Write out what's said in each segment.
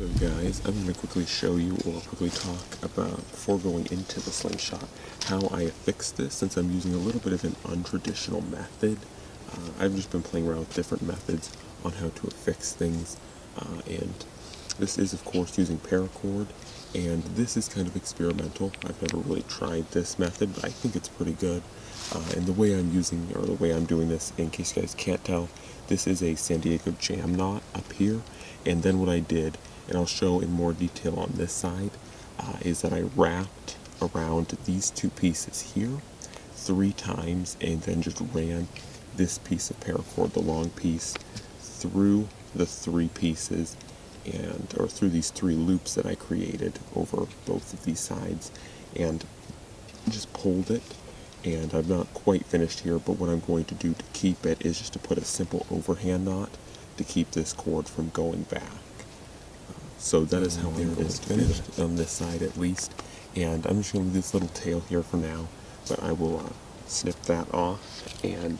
So guys, I'm going to quickly show you or quickly talk about, before going into the Slingshot, how I affixed this since I'm using a little bit of an untraditional method. I've just been playing around with different methods on how to affix things, and this is of course using Paracord, and this is kind of experimental. I've never really tried this method, but I think it's pretty good. And the way I'm using, or the way I'm doing this, in case you guys can't tell, this is a San Diego jam knot up here, and then what I did, and I'll show in more detail on this side, is that I wrapped around these two pieces here 3 times and then just ran this piece of paracord, the long piece, through the 3 pieces or through these 3 loops that I created over both of these sides, and just pulled it. And I'm not quite finished here, but what I'm going to do to keep it is just to put a simple overhand knot to keep this cord from going back. So that is how I'm going to finish on this side at least. And I'm just going to leave this little tail here for now, but I will snip that off and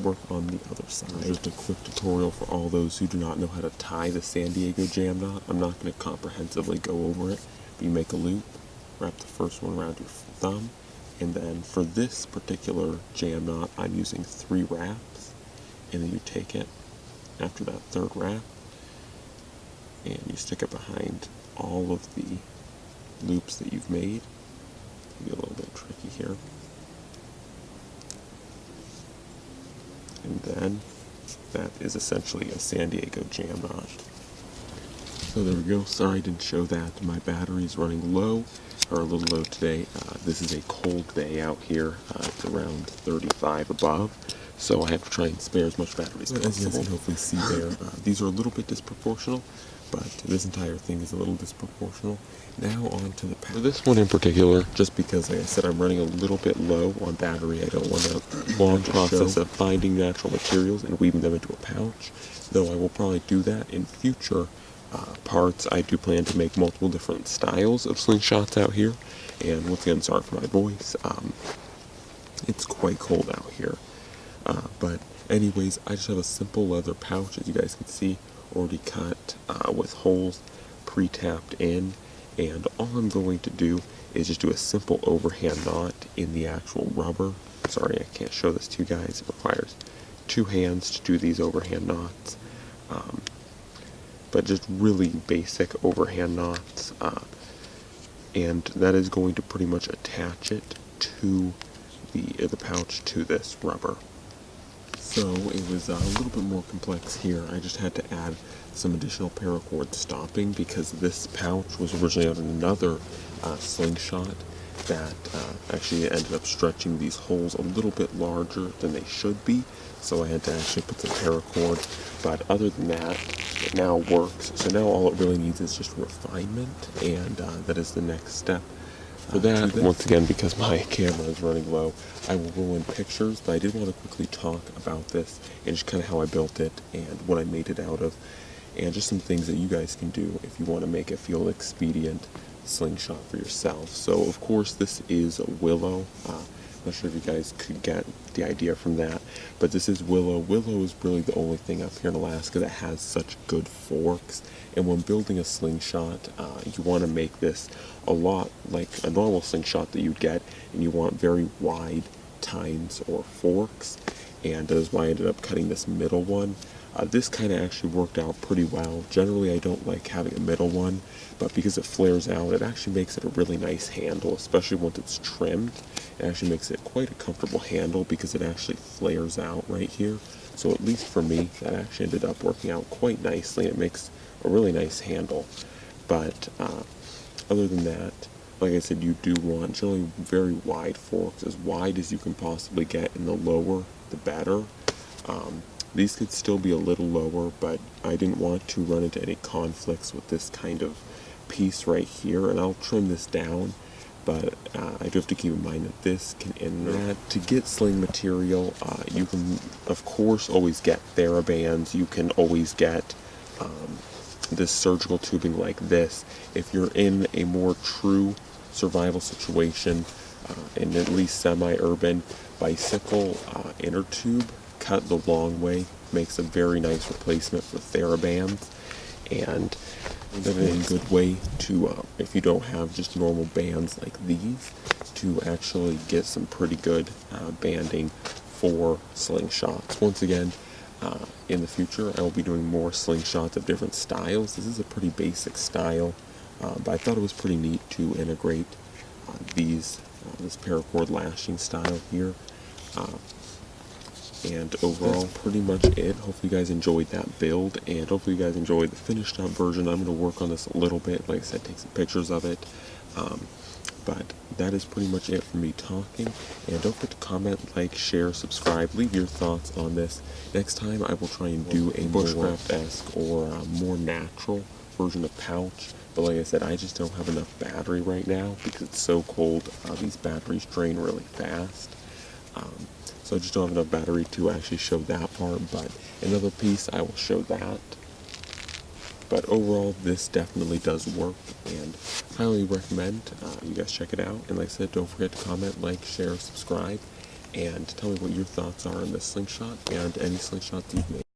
work on the other side. Just a quick tutorial for all those who do not know how to tie the San Diego jam knot. I'm not going to comprehensively go over it, but you make a loop, wrap the first one around your thumb, and then for this particular jam knot, I'm using 3 wraps, and then you take it after that 3rd wrap, and you stick it behind all of the loops that you've made. It'll be a little bit tricky here. And then that is essentially a San Diego jam knot. So there we go. Sorry I didn't show that. My battery's running low, or a little low today. This is a cold day out here. It's around 35 above. So I have to try and spare as much battery as possible. As you guys can hopefully see there, these are a little bit disproportional, but this entire thing is a little disproportional. Now on to the pouch. For this one in particular, just because, like I said, I'm running a little bit low on battery, I don't want a long process of finding natural materials and weaving them into a pouch, though I will probably do that in future parts. I do plan to make multiple different styles of slingshots out here, and once again, sorry for my voice. It's quite cold out here. But anyways, I just have a simple leather pouch, as you guys can see, already cut with holes pre-tapped in, and all I'm going to do is just do a simple overhand knot in the actual rubber. Sorry, I can't show this to you guys. It requires 2 hands to do these overhand knots, but just really basic overhand knots, and that is going to pretty much attach it to the pouch to this rubber. So it was a little bit more complex here. I just had to add some additional paracord stopping because this pouch was originally on another slingshot that actually ended up stretching these holes a little bit larger than they should be. So I had to actually put some paracord. But other than that, it now works. So now all it really needs is just refinement, and that is the next step. For that, once again, because my camera is running low, I will roll in pictures, but I did want to quickly talk about this and just kind of how I built it and what I made it out of, and just some things that you guys can do if you want to make it feel expedient slingshot for yourself. So, of course, this is willow. I'm not sure if you guys could get the idea from that, but this is willow. Willow is really the only thing up here in Alaska that has such good forks, and when building a slingshot, you want to make this a lot like a normal slingshot that you'd get, and you want very wide tines or forks, and that is why I ended up cutting this middle one. This kind of actually worked out pretty well. Generally, I don't like having a middle one, but because it flares out, it actually makes it a really nice handle, especially once it's trimmed. It actually makes it quite a comfortable handle because it actually flares out right here. So at least for me, that actually ended up working out quite nicely. It makes a really nice handle. But other than that, like I said, you do want generally very wide forks, as wide as you can possibly get, and the lower, the better. These could still be a little lower, but I didn't want to run into any conflicts with this kind of piece right here, and I'll trim this down, but I do have to keep in mind that this can end that. To get sling material, you can, of course, always get TheraBands. You can always get this surgical tubing like this. If you're in a more true survival situation, in at least semi-urban, bicycle inner tube cut the long way makes a very nice replacement for TheraBands. And That is a good way to, if you don't have just normal bands like these, to actually get some pretty good banding for slingshots. Once again, in the future I will be doing more slingshots of different styles. This is a pretty basic style, but I thought it was pretty neat to integrate this paracord lashing style here. And overall, that's pretty much it. Hopefully you guys enjoyed that build, and hopefully you guys enjoyed the finished up version. I'm going to work on this a little bit, like I said, take some pictures of it. But that is pretty much it for me talking. And don't forget to comment, like, share, subscribe, leave your thoughts on this. Next time I will try and do a Bushcraft-esque or more natural version of pouch. But like I said, I just don't have enough battery right now because it's so cold. These batteries drain really fast. So I just don't have enough battery to actually show that part, but another piece I will show that. But overall, this definitely does work, and highly recommend you guys check it out. And like I said, don't forget to comment, like, share, subscribe, and tell me what your thoughts are on this slingshot and any slingshots you've made.